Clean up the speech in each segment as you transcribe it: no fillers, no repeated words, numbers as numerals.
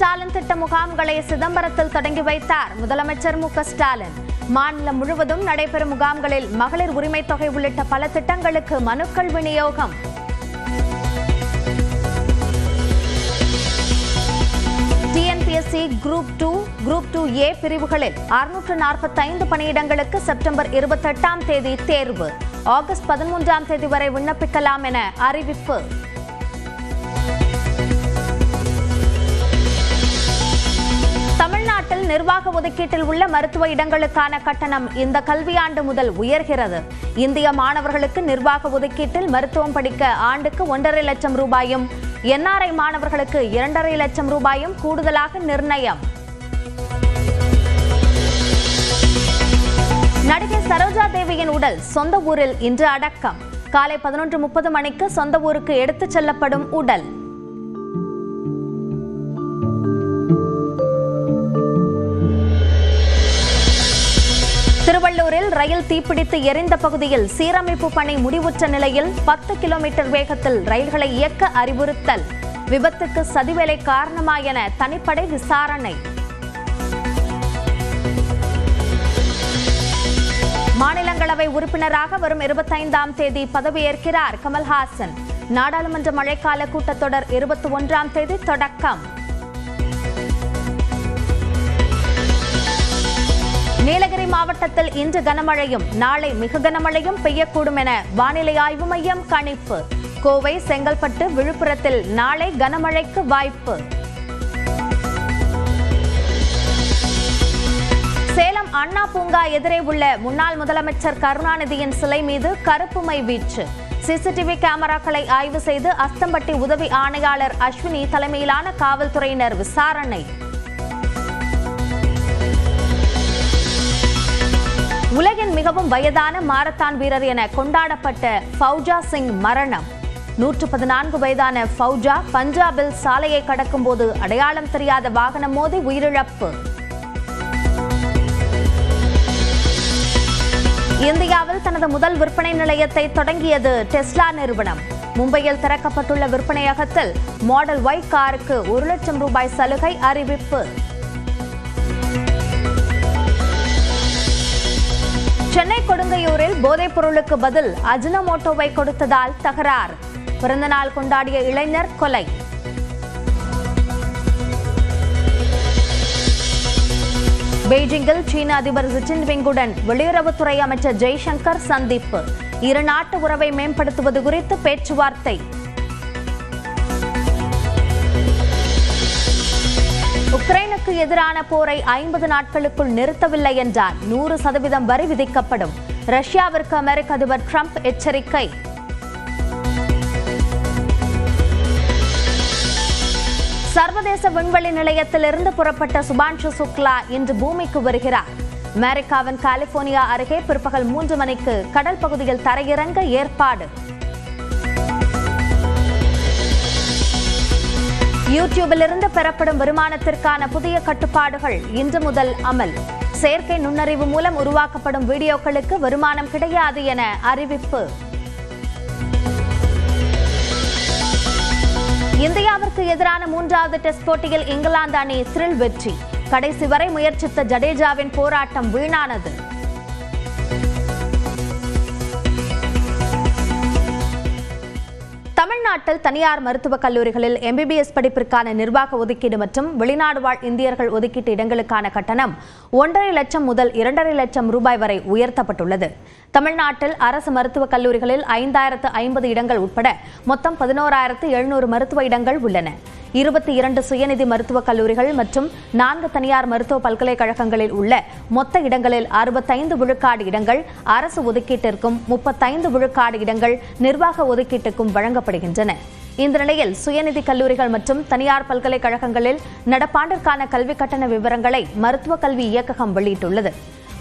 ஸ்டாலின் திட்ட முகாம்களை சிதம்பரத்தில் தொடங்கி வைத்தார் முதலமைச்சர் மு.க.ஸ்டாலின். மாநிலம் முழுவதும் நடைபெறும் முகாம்களில் மகளிர் உரிமை தொகை உள்ளிட்ட பல திட்டங்களுக்கு மனுக்கள் விநியோகம். டிஎன்பிஎஸ்சி குரூப் 2A பிரிவுகளில் 645 பணியிடங்களுக்கு செப்டம்பர் 28ஆம் தேதி தேர்வு. ஆகஸ்ட் 13ஆம் தேதி வரை விண்ணப்பிக்கலாம் என அறிவிப்பு. தமிழ்நாட்டில் நிர்வாக ஒதுக்கீட்டில் உள்ள மருத்துவ இடங்களுக்கான கட்டணம் இந்த கல்வியாண்டு முதல் உயர்கிறது. இந்திய மாணவர்களுக்கு நிர்வாக ஒதுக்கீட்டில் மருத்துவம் படிக்க ஆண்டுக்கு 1.5 லட்சம் ரூபாயும், NRI மாணவர்களுக்கு 2.5 லட்சம் ரூபாயும் கூடுதலாக நிர்ணயம். நடிகை சரோஜா தேவியின் உடல் சொந்த ஊரில் இன்று அடக்கம். காலை 11:30 மணிக்கு சொந்த ஊருக்கு எடுத்துச் செல்லப்படும் உடல். திருவள்ளூரில் ரயில் தீப்பிடித்து எரிந்த பகுதியில் சீரமைப்பு பணி முடிவுற்ற நிலையில் 10 கிலோமீட்டர் வேகத்தில் ரயில்களை இயக்க அறிவுறுத்தல். விபத்துக்கு சதிவேலை காரணமா என தனிப்படை விசாரணை. மாநிலங்களவை உறுப்பினராக வரும் 25ஆம் தேதி பதவியேற்கிறார் கமல்ஹாசன். நாடாளுமன்ற மழைக்கால கூட்டத்தொடர் 21ஆம் தேதி தொடக்கம். நீலகிரி மாவட்டத்தில் இன்று கனமழையும் நாளை மிக கனமழையும் பெய்யக்கூடும் என வானிலை ஆய்வு மையம் கணிப்பு. கோவை, செங்கல்பட்டு, விழுப்புரத்தில் நாளை கனமழைக்கு வாய்ப்பு. சேலம் அண்ணா பூங்கா எதிரே உள்ள முன்னாள் முதலமைச்சர் கருணாநிதியின் சிலை மீது கருப்பு மை வீச்சு. சிசிடிவி கேமராக்களை ஆய்வு செய்து அஸ்தம்பட்டி உதவி ஆணையாளர் அஸ்வினி தலைமையிலான காவல்துறையினர் விசாரணை. உலகின் மிகவும் வயதான மாரத்தான் வீரர் என கொண்டாடப்பட்ட ஃபௌஜா சிங் மரணம். 114 வயதான ஃபௌஜா பஞ்சாபில் சாலையை கடக்கும் போது அடையாளம் தெரியாத வாகனம் மோதி உயிரிழப்பு. இந்தியாவில் தனது முதல் விற்பனை நிலையத்தை தொடங்கியது டெஸ்லா நிறுவனம். மும்பையில் திறக்கப்பட்டுள்ள விற்பனையகத்தில் மாடல் Y காருக்கு 1 லட்சம் ரூபாய் சலுகை அறிவிப்பு. சென்னை கொடுங்கையூரில் போதைப் பொருளுக்கு பதில் அஜினமோட்டோவை கொடுத்ததால் தகராறு. பிறந்தநாள் கொண்டாடிய இளைஞர் கொலை. பெய்ஜிங்கில் சீன அதிபர் ஜி ஜின்பிங்குடன் வெளியுறவுத்துறை அமைச்சர் ஜெய்சங்கர் சந்திப்பு. இரு நாட்டு உறவை மேம்படுத்துவது குறித்து பேச்சுவார்த்தை. உக்ரைனுக்கு எதிரான போரை 50 நாட்களுக்குள் நிறுத்தவில்லை என்றால் 100% வரி விதிக்கப்படும். ரஷ்யாவிற்கு அமெரிக்க அதிபர் டிரம்ப் எச்சரிக்கை. சர்வதேச விண்வெளி நிலையத்திலிருந்து புறப்பட்ட சுபான்ஷு சுக்லா இன்று பூமிக்கு வருகிறார். அமெரிக்காவின் கலிபோர்னியா அருகே பிற்பகல் 3 மணிக்கு கடல் பகுதியில் தரையிறங்க ஏற்பாடு. யூடியூபிலிருந்து பெறப்படும் வருமானத்திற்கான புதிய கட்டுப்பாடுகள் இன்று முதல் அமல். செயற்கை நுண்ணறிவு மூலம் உருவாக்கப்படும் வீடியோக்களுக்கு வருமானம் கிடையாது என அறிவிப்பு. இந்தியாவிற்கு எதிரான 3வது டெஸ்ட் போட்டியில் இங்கிலாந்து அணி த்ரில் வெற்றி. கடைசி வரை முயற்சித்த ஜடேஜாவின் போராட்டம் வீணானது. தமிழ்நாட்டில் தனியார் மருத்துவக் கல்லூரிகளில் MBBS படிப்பிற்கான நிர்வாக ஒதுக்கீடு மற்றும் வெளிநாடு வாழ் இந்தியர்கள் ஒதுக்கீட்டு இடங்களுக்கான கட்டணம் 1.5 லட்சம் முதல் 2.5 லட்சம் ரூபாய் வரை உயர்த்தப்பட்டுள்ளது. தமிழ்நாட்டில் அரசு மருத்துவக் கல்லூரிகளில் 5050 இடங்கள் உட்பட மொத்தம் 11700 மருத்துவ இடங்கள் உள்ளன. 22 சுயநிதி மருத்துவக் கல்லூரிகள் மற்றும் 4 தனியார் மருத்துவ பல்கலைக்கழகங்களில் உள்ள மொத்த இடங்களில் 65 விழுக்காடு இடங்கள் அரசு ஒதுக்கீட்டிற்கும் 35 விழுக்காடு இடங்கள் நிர்வாக ஒதுக்கீட்டுக்கும் வழங்கப்படுகின்றன. இந்த நிலையில் சுயநிதி கல்லூரிகள் மற்றும் தனியார் பல்கலைக்கழகங்களில் நடப்பாண்டிற்கான கல்வி கட்டண விவரங்களை மருத்துவக் கல்வி இயக்ககம் வெளியிட்டுள்ளது.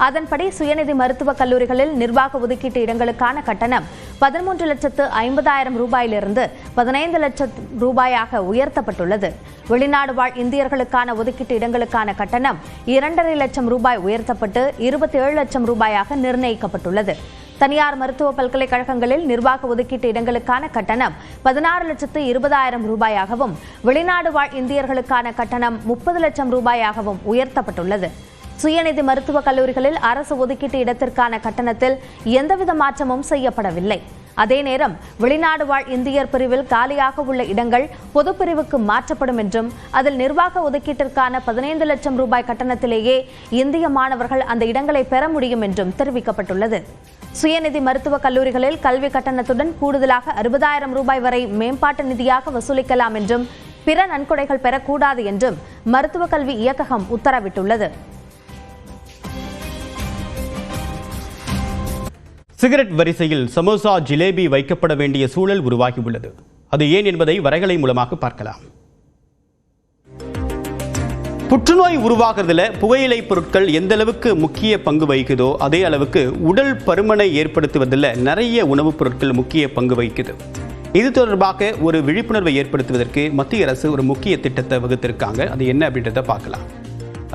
அதன்படி சுயநிதி மருத்துவக் கல்லூரிகளில் நிர்வாக ஒதுக்கீட்டு இடங்களுக்கான கட்டணம் 13,50,000 ரூபாயிலிருந்து 15 லட்சம் ரூபாயாக உயர்த்தப்பட்டுள்ளது. வெளிநாடு வாழ் இந்தியர்களுக்கான ஒதுக்கீட்டு இடங்களுக்கான கட்டணம் 2.5 லட்சம் ரூபாய் உயர்த்தப்பட்டு 27 லட்சம் ரூபாயாக நிர்ணயிக்கப்பட்டுள்ளது. தனியார் மருத்துவ பல்கலைக்கழகங்களில் நிர்வாக ஒதுக்கீட்டு இடங்களுக்கான கட்டணம் 16,20,000 ரூபாயாகவும், வெளிநாடு வாழ் இந்தியர்களுக்கான கட்டணம் 30 லட்சம் ரூபாயாகவும் உயர்த்தப்பட்டுள்ளது. சுயநிதி மருத்துவக் கல்லூரிகளில் அரசு ஒதுக்கீட்டு இடத்திற்கான கட்டணத்தில் எந்தவித மாற்றமும் செய்யப்படவில்லை. அதே நேரம் வெளிநாடு வாழ் இந்தியர் பிரிவில் காலியாக உள்ள இடங்கள் பொது பிரிவுக்கு மாற்றப்படும் என்றும் அதில் நிர்வாக ஒதுக்கீட்டிற்கான 15 லட்சம் ரூபாய் கட்டணத்திலேயே இந்திய மாணவர்கள் அந்த இடங்களை பெற முடியும் என்றும் தெரிவிக்கப்பட்டுள்ளது. சுயநிதி மருத்துவக் கல்லூரிகளில் கல்வி கட்டணத்துடன் கூடுதலாக 60,000 ரூபாய் வரை மேம்பாட்டு நிதியாக வசூலிக்கலாம் என்றும் பிற நன்கொடைகள் பெறக்கூடாது என்றும் மருத்துவக் கல்வி இயக்ககம் உத்தரவிட்டுள்ளது. சிகரெட் வரிசையில் சமோசா, ஜிலேபி வைக்கப்பட வேண்டிய சூழல் உருவாகியுள்ளது. அது ஏன் என்பதை வரைகலை மூலமாக பார்க்கலாம். புற்றுநோய் உருவாகிறதுல புகையிலை பொருட்கள் எந்த அளவுக்கு முக்கிய பங்கு வகிக்குதோ அதே அளவுக்கு உடல் பருமனை ஏற்படுத்துவதில் நிறைய உணவுப் பொருட்கள் முக்கிய பங்கு வகிக்குது. இது தொடர்பாக ஒரு விழிப்புணர்வை ஏற்படுத்துவதற்கு மத்திய அரசு ஒரு முக்கிய திட்டத்தை வகுத்திருக்காங்க. அது என்ன அப்படின்றத பார்க்கலாம்.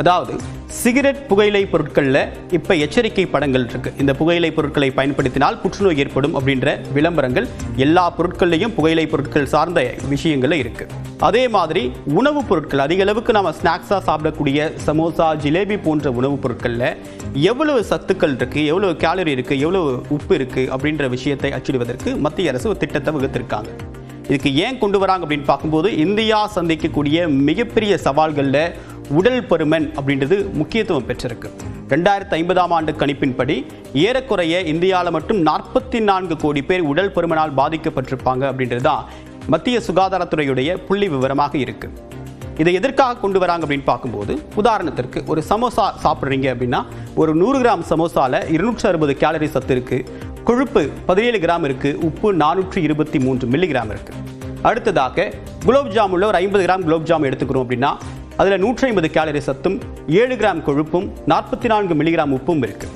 அதாவது சிகரெட் புகையிலை பொருட்களில் இப்போ எச்சரிக்கை படங்கள் இருக்கு. இந்த புகையிலை பொருட்களை பயன்படுத்தினால் புற்றுநோய் ஏற்படும் அப்படின்ற விளம்பரங்கள் எல்லா பொருட்கள்லையும் புகையிலை பொருட்கள் சார்ந்த விஷயங்கள் இருக்கு. அதே மாதிரி உணவுப் பொருட்கள் அதிக அளவுக்கு நம்ம ஸ்நாக்ஸாக சாப்பிடக்கூடிய சமோசா, ஜிலேபி போன்ற உணவுப் பொருட்களில் எவ்வளவு சத்துக்கள் இருக்கு, எவ்வளவு கேலரி இருக்கு, எவ்வளவு உப்பு இருக்கு அப்படின்ற விஷயத்தை அச்சிடுவதற்கு மத்திய அரசு ஒரு திட்டத்தை வகுத்திருக்காங்க. இதுக்கு ஏன் கொண்டு வராங்க அப்படின்னு பார்க்கும்போது இந்தியா சந்திக்கக்கூடிய மிகப்பெரிய சவால்களில் உடல் பருமன் அப்படின்றது முக்கியத்துவம் பெற்றிருக்கு. 2050ஆம் ஆண்டு கணிப்பின்படி ஏறக்குறைய இந்தியாவில் மட்டும் 44 கோடி பேர் உடல் பருமனால் பாதிக்கப்பட்டிருப்பாங்க அப்படின்றது தான் மத்திய சுகாதாரத்துறையுடைய புள்ளி விவரமாக இருக்கு. இதை எதற்காக கொண்டு வராங்க அப்படின்னு பார்க்கும்போது, உதாரணத்திற்கு ஒரு சமோசா சாப்பிட்றீங்க அப்படின்னா ஒரு 100 கிராம் சமோசால 260 கேலரி சத்து இருக்கு, கொழுப்பு 17 கிராம் இருக்கு, உப்பு 423 மில்லிகிராம் இருக்கு. அடுத்ததாக குலோப் ஜாமுன்ல ஒரு 50 கிராம் குலோப் ஜாம் எடுத்துக்கிறோம் அப்படின்னா அதில் 150 கேலரி சத்தும் 7 கிராம் கொழுப்பும் 44 மில்லிகிராம் உப்பும் இருக்கு.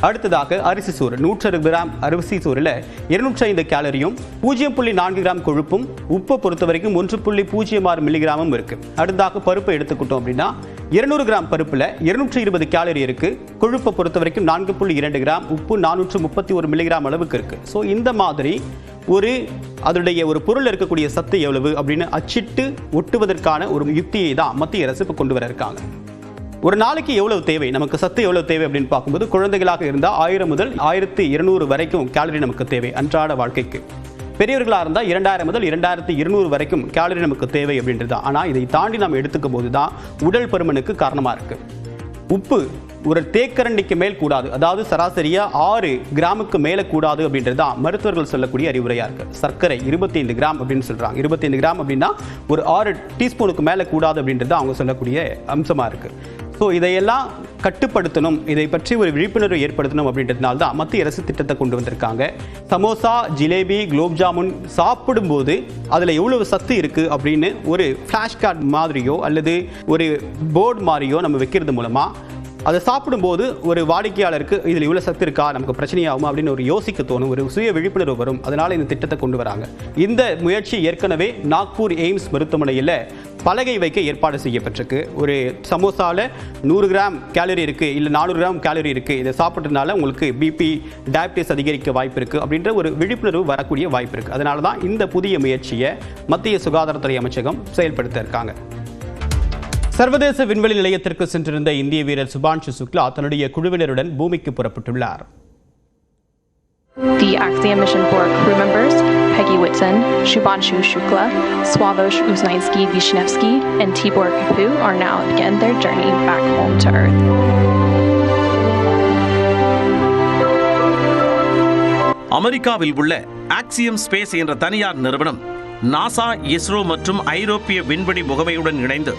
அடுத்ததாக அரிசி சோறு 160 கிராம் அரிசி சோறில் 205 கேலரியும் 0.4 கிராம் கொழுப்பும் உப்பை பொறுத்த வரைக்கும் 1.06 மில்லிகிராமும் இருக்கு. அடுத்ததாக பருப்பை எடுத்துக்கிட்டோம் அப்படின்னா 200 கிராம் பருப்பில் 220 கேலரி இருக்கு, கொழுப்பை பொறுத்த வரைக்கும் 4.2 கிராம், உப்பு 431 மில்லிகிராம் அளவுக்கு இருக்கு. ஸோ இந்த மாதிரி அதனுடைய ஒரு பொருள் இருக்கக்கூடிய சத்து எவ்வளவு அப்படின்னு அச்சிட்டு ஒட்டுவதற்கான ஒரு யுக்தியை தான் மத்திய அரசு இப்போ கொண்டு வர இருக்காங்க. ஒரு நாளைக்கு எவ்வளவு தேவை, நமக்கு சத்து எவ்வளவு தேவை அப்படின்னு பார்க்கும்போது குழந்தைகளாக இருந்தால் 1000 முதல் 1200 வரைக்கும் கேலரி நமக்கு தேவை அன்றாட வாழ்க்கைக்கு. பெரியவர்களாக இருந்தால் 2000 முதல் 2200 வரைக்கும் கேலரி நமக்கு தேவை அப்படின்றது தான். ஆனால் இதை தாண்டி நாம் எடுத்துக்கும் போது தான் உடல் பருமனுக்கு காரணமாக இருக்கு. உப்பு ஒரு தேக்கரண்டிக்கு மேல் கூடாது, அதாவது சராசரியா 6 கிராமுக்கு மேலே கூடாது அப்படின்றது தான் மருத்துவர்கள் சொல்லக்கூடிய அறிவுரையா இருக்கு. சர்க்கரை 25 கிராம் அப்படின்னு சொல்றாங்க. 25 கிராம் அப்படின்னா ஒரு 6 டீஸ்பூனுக்கு மேலே கூடாது அப்படின்றது அவங்க சொல்லக்கூடிய அம்சமா இருக்கு. ஸோ இதையெல்லாம் கட்டுப்படுத்தணும், இதை பற்றி ஒரு விழிப்புணர்வு ஏற்படுத்தணும் அப்படின்றதுனால தான் மத்திய அரசு திட்டத்தை கொண்டு வந்திருக்காங்க. சமோசா, ஜிலேபி, குலோப் ஜாமுன் சாப்பிடும்போது அதில் எவ்வளவு சத்து இருக்கு அப்படின்னு ஒரு ஃப்ளாஷ் கார்டு மாதிரியோ அல்லது ஒரு போர்டு மாதிரியோ நம்ம வைக்கிறது மூலமா அதை சாப்பிடும்போது ஒரு வாடிக்கையாளருக்கு இதில் இவ்வளோ சத்து இருக்கா, நமக்கு பிரச்சனையாகும் அப்படின்னு ஒரு யோசிக்க தோணும், ஒரு சுய விழிப்புணர்வு வரும். அதனால இந்த திட்டத்தை கொண்டு வராங்க. இந்த முயற்சி ஏற்கனவே நாக்பூர் எய்ம்ஸ் மருத்துவமனையில் பலகை வைக்க ஏற்பாடு செய்யப்பட்டிருக்கு. ஒரு சமோசாவில் 100 கிராம் கேலரி இருக்கு, இல்லை 400 கிராம் கேலரி இருக்கு, இதை சாப்பிட்றதுனால உங்களுக்கு பிபி, டயபிட்டிஸ் அதிகரிக்க வாய்ப்பு இருக்கு அப்படின்ற ஒரு விழிப்புணர்வு வரக்கூடிய வாய்ப்பு இருக்கு. அதனால தான் இந்த புதிய முயற்சியை மத்திய சுகாதாரத்துறை அமைச்சகம் செயல்படுத்த இருக்காங்க. சர்வதேச விண்வெளி நிலையத்திற்கு சென்றிருந்த இந்திய வீரர் சுபான்ஷு சுக்லா தன்னுடைய குழுவினருடன் பூமிக்கு புறப்பட்டுள்ளார். The Axiom mission 4 crew members, Peggy Whitson, Shubhanshu Shukla, Swarosh Uznaitsky-Vishnevsky, and Tibor Kapu are now again their journey back home to Earth. அமெரிக்காவில் உள்ள ஆக்சியம் ஸ்பேஸ் என்ற தனியார் நிறுவனம் நாசா, இஸ்ரோ மற்றும் ஐரோப்பிய விண்வெளி முகமையுடன் இணைந்து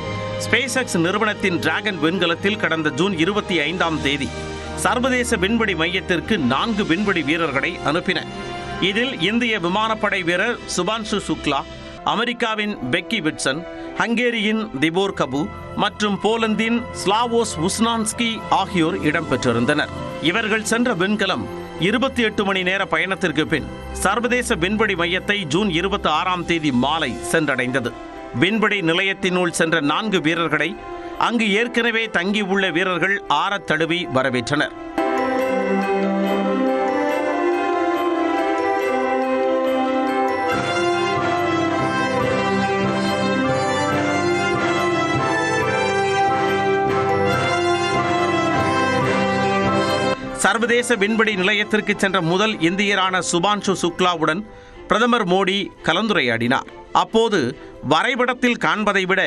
ஸ்பேஸ் எக்ஸ் நிறுவனத்தின் டிராகன் விண்கலத்தில் கடந்த ஜூன் 25ஆம் தேதி சர்வதேச விண்வெளி மையத்திற்கு 4 விண்வெளி வீரர்களை அனுப்பின. இதில் இந்திய விமானப்படை வீரர் சுபான்ஷு சுக்லா, அமெரிக்காவின் பெக்கி விட்சன், ஹங்கேரியின் திபோர் கபு மற்றும் போலந்தின் ஸ்லாவோஸ் உஸ்னான்ஸ்கி ஆகியோர் இடம்பெற்றிருந்தனர். இவர்கள் சென்ற விண்கலம் 28 மணி நேர பயணத்திற்கு பின் சர்வதேச விண்வெளி மையத்தை ஜூன் 26ஆம் தேதி மாலை சென்றடைந்தது. விண்வெளி நிலையத்தினுள் சென்ற 4 வீரர்களை அங்கு ஏற்கனவே தங்கியுள்ள வீரர்கள் ஆறத் தழுவி வரவேற்றனர். சர்வதேச விண்வெளி நிலையத்திற்கு சென்ற முதல் இந்தியரான சுபான்ஷு சுக்லாவுடன் பிரதமர் மோடி கலந்துரையாடினார். அப்போது வரைபடத்தில் காண்பதை விட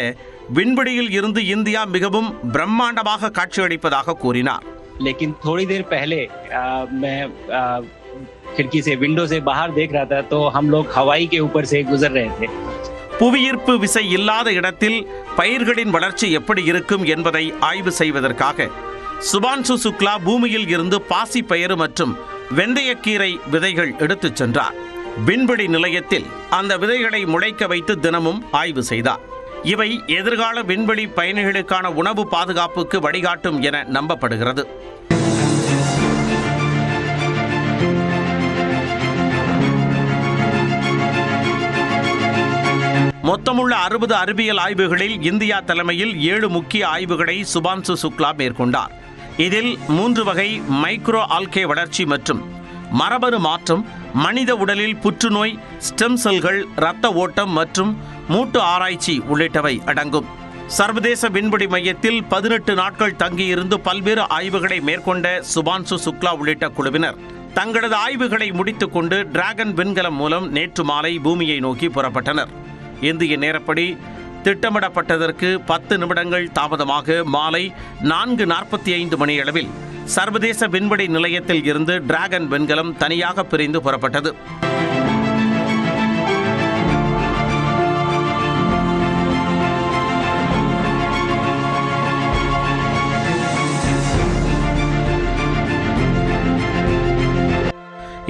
விண்வெளியில் இருந்து இந்தியா மிகவும் பிரம்மாண்டமாக காட்சியளிப்பதாக கூறினார். लेकिन थोड़ी देर पहले मैं खिड़की से विंडो से बाहर देख रहा था तो हम लोग हवाई के ऊपर से गुजर रहे थे. புவியீர்ப்பு விசை இல்லாத இடத்தில் பயிர்களின் வளர்ச்சி எப்படி இருக்கும் என்பதை ஆய்வு செய்வதற்காக சுபான்ஷு சுக்லா பூமியில் இருந்து பாசி பயிறு மற்றும் வெந்தயக்கீரை விதைகள் எடுத்துச் சென்றார். விண்வெளி நிலையத்தில் அந்த விதைகளை முளைக்க வைத்து தினமும் ஆய்வு செய்தார். இவை எதிர்கால விண்வெளி பயணிகளுக்கான உணவு பாதுகாப்புக்கு வழிகாட்டும் என நம்பப்படுகிறது. மொத்தமுள்ள 60 அறிவியல் ஆய்வுகளில் இந்தியா தலைமையில் 7 முக்கிய ஆய்வுகளை சுபான்ஷு சுக்லா மேற்கொண்டார். இதில் 3 வகை மைக்ரோ ஆல்கே வளர்ச்சி மற்றும் மரபணு மாற்றம், மனித உடலில் புற்றுநோய், ஸ்டெம் செல்கள், இரத்த ஓட்டம் மற்றும் மூட்டு ஆராய்ச்சி உள்ளிட்டவை அடங்கும். சர்வதேச விண்வெளி மையத்தில் 18 நாட்கள் தங்கியிருந்து பல்வேறு ஆய்வுகளை மேற்கொண்ட சுபான்ஷு சுக்லா உள்ளிட்ட குழுவினர் தங்களது ஆய்வுகளை முடித்துக் கொண்டு டிராகன் விண்கலம் மூலம் நேற்று மாலை பூமியை நோக்கி புறப்பட்டனர். இந்திய நேரப்படி திட்டமிடப்பட்டதற்கு 10 நிமிடங்கள் தாமதமாக மாலை 4:45 மணியளவில் சர்வதேச விண்வெளி நிலையத்தில் இருந்து டிராகன் விண்கலம் தனியாக பிரிந்து புறப்பட்டது.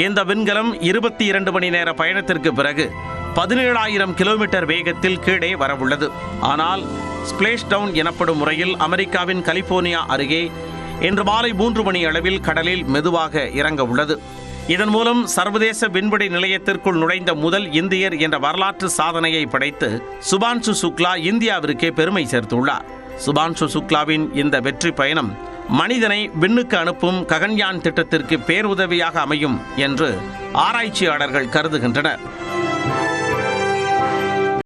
இந்த விண்கலம் 22 மணி நேர பயணத்திற்கு பிறகு 17,000 கிலோமீட்டர் வேகத்தில் கீழே வரவுள்ளது. ஆனால் ஸ்பிளேஷ் டவுன் எனப்படும் முறையில் அமெரிக்காவின் கலிபோர்னியா அருகே இன்று மாலை 3 மணி அளவில் கடலில் மெதுவாக இறங்க உள்ளது. இதன் மூலம் சர்வதேச விண்வெளி நிலையத்திற்குள் நுழைந்த முதல் இந்தியர் என்ற வரலாற்று சாதனையை படைத்து சுபான்ஷு சுக்லா இந்தியாவிற்கே பெருமை சேர்த்துள்ளார். சுபான்ஷு சுக்லாவின் இந்த வெற்றி பயணம் மனிதனை விண்ணுக்கு அனுப்பும் ககன்யான் திட்டத்திற்கு பேருதவியாக அமையும் என்று ஆராய்ச்சியாளர்கள் கருதுகின்றனர்.